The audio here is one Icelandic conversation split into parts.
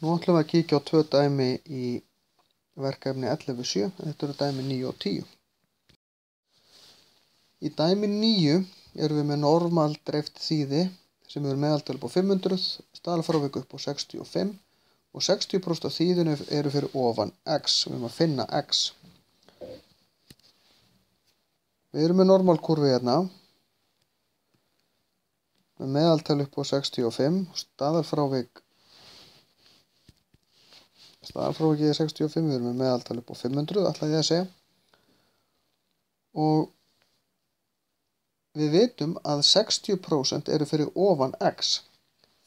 Nú ætlum við að kíkja á 2 dæmi í verkefni 11.7. Þetta eru dæmi 9 og 10. Í dæmi 9 erum við með normal dreift þýði sem eru meðaltöl upp á 500, staðalfrávik upp á 65 og 60% af þýðinu eru fyrir ofan x. Við erum að finna x. Við erum með normalkúrfi hérna með meðaltöl upp á 65, staðalfrávikið er 65, við erum með meðaltöl upp á 500, ætla ég að segja. Og við vitum að 60% eru fyrir ofan x.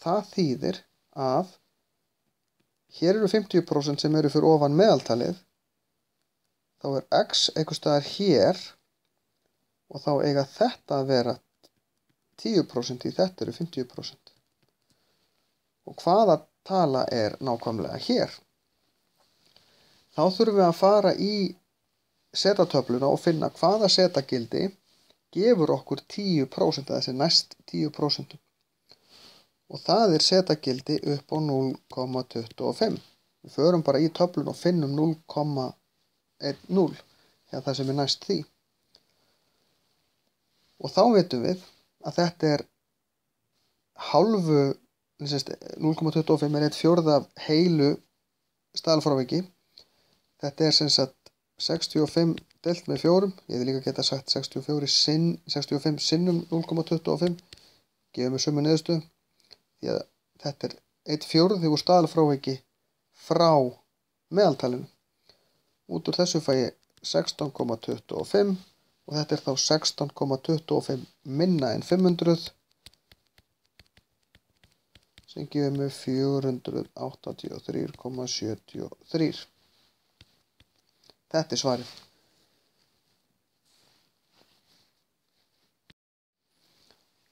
Það þýðir að hér eru 50% sem eru fyrir ofan meðaltalið. Þá er x einhvers staðar hér og þá eiga þetta að vera 10% í þetta eru 50%. Og hvaða tala er nákvæmlega hér? Þá þurfum við að fara í setatöfluna og finna hvaða setagildi gefur okkur 10%, þessi næst 10%. Og það er setagildi upp á 0,25. Við förum bara í töfluna og finnum 0,10, það sem er næst því. Og þá vitum við að þetta er hálfu, 0,25 er 1/4 af heilu staðalfráviki. Þetta er sem sagt 65 deilt með 4, ég hefði líka getað sagt 65 sinnum 0,25, gefum við sömu niðurstöðu, því að þetta er 1/4 úr staðalfráviki frá meðaltalinu. Út úr þessu fæ ég 16,25 og þetta er þá 16,25 minna en 500 sem gefur mig 483,73. Þetta er svarið.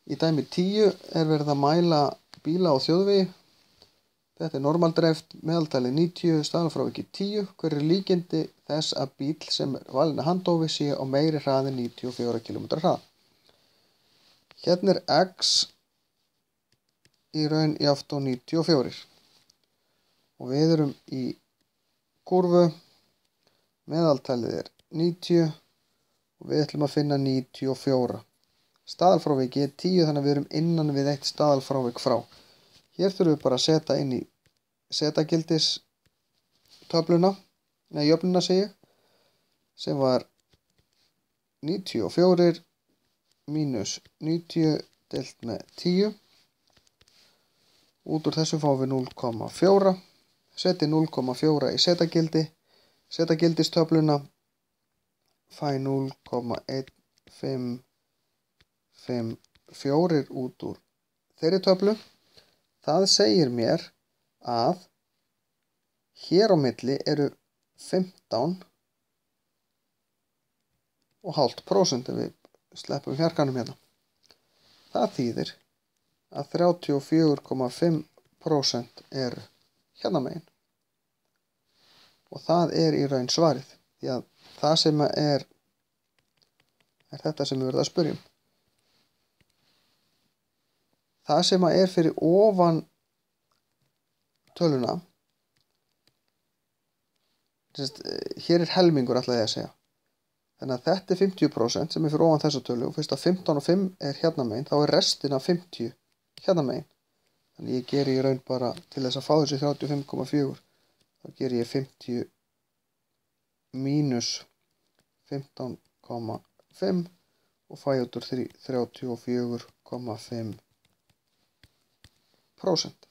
Í dæmi 10 er verið að mæla bíla á þjóðvegi. Þetta er normaldreift, meðaltalið 90, staðalfráviki 10. Hver er líkindi þess að bíl sem er valinn að handófi sé á meiri hraði en 94 km hrað? Hérna er x í raun jafnt á 94. Og við erum í kúrfu. Meðaltalið er 90 og við ætlum að finna 94. Staðalfráviki er 10 þannig að við erum innan við eitt staðalfrávik frá. Hér þurfum við bara að setja inn í setagildistöfluna, jöfnuna segi ég, sem var 94 mínus 90 deilt með 10. Út úr þessu fáum við 0,4. Setjum 0,4 í setagildistöfluna, fæ 0,1554 út úr þeirri töflu. Það segir mér að hér á milli eru 15,5% ef við sleppum hjarkanum hérna. Það þýðir að 34,5% eru hérna megin. Og það er í raun svarið, því að það sem er þetta sem við verðum að spyrja um. Það sem er fyrir ofan töluna, hér er helmingur ætla ég að segja. Þannig að þetta er 50% sem er fyrir ofan þessa tölu og fyrst að 15,5 er hérna megin, þá er restin af 50 hérna megin. Þannig ég geri í raun bara til þess að fá þessi 35,4. Þá ger ég 50 mínus 15,5 og fæ út úr 34,5%.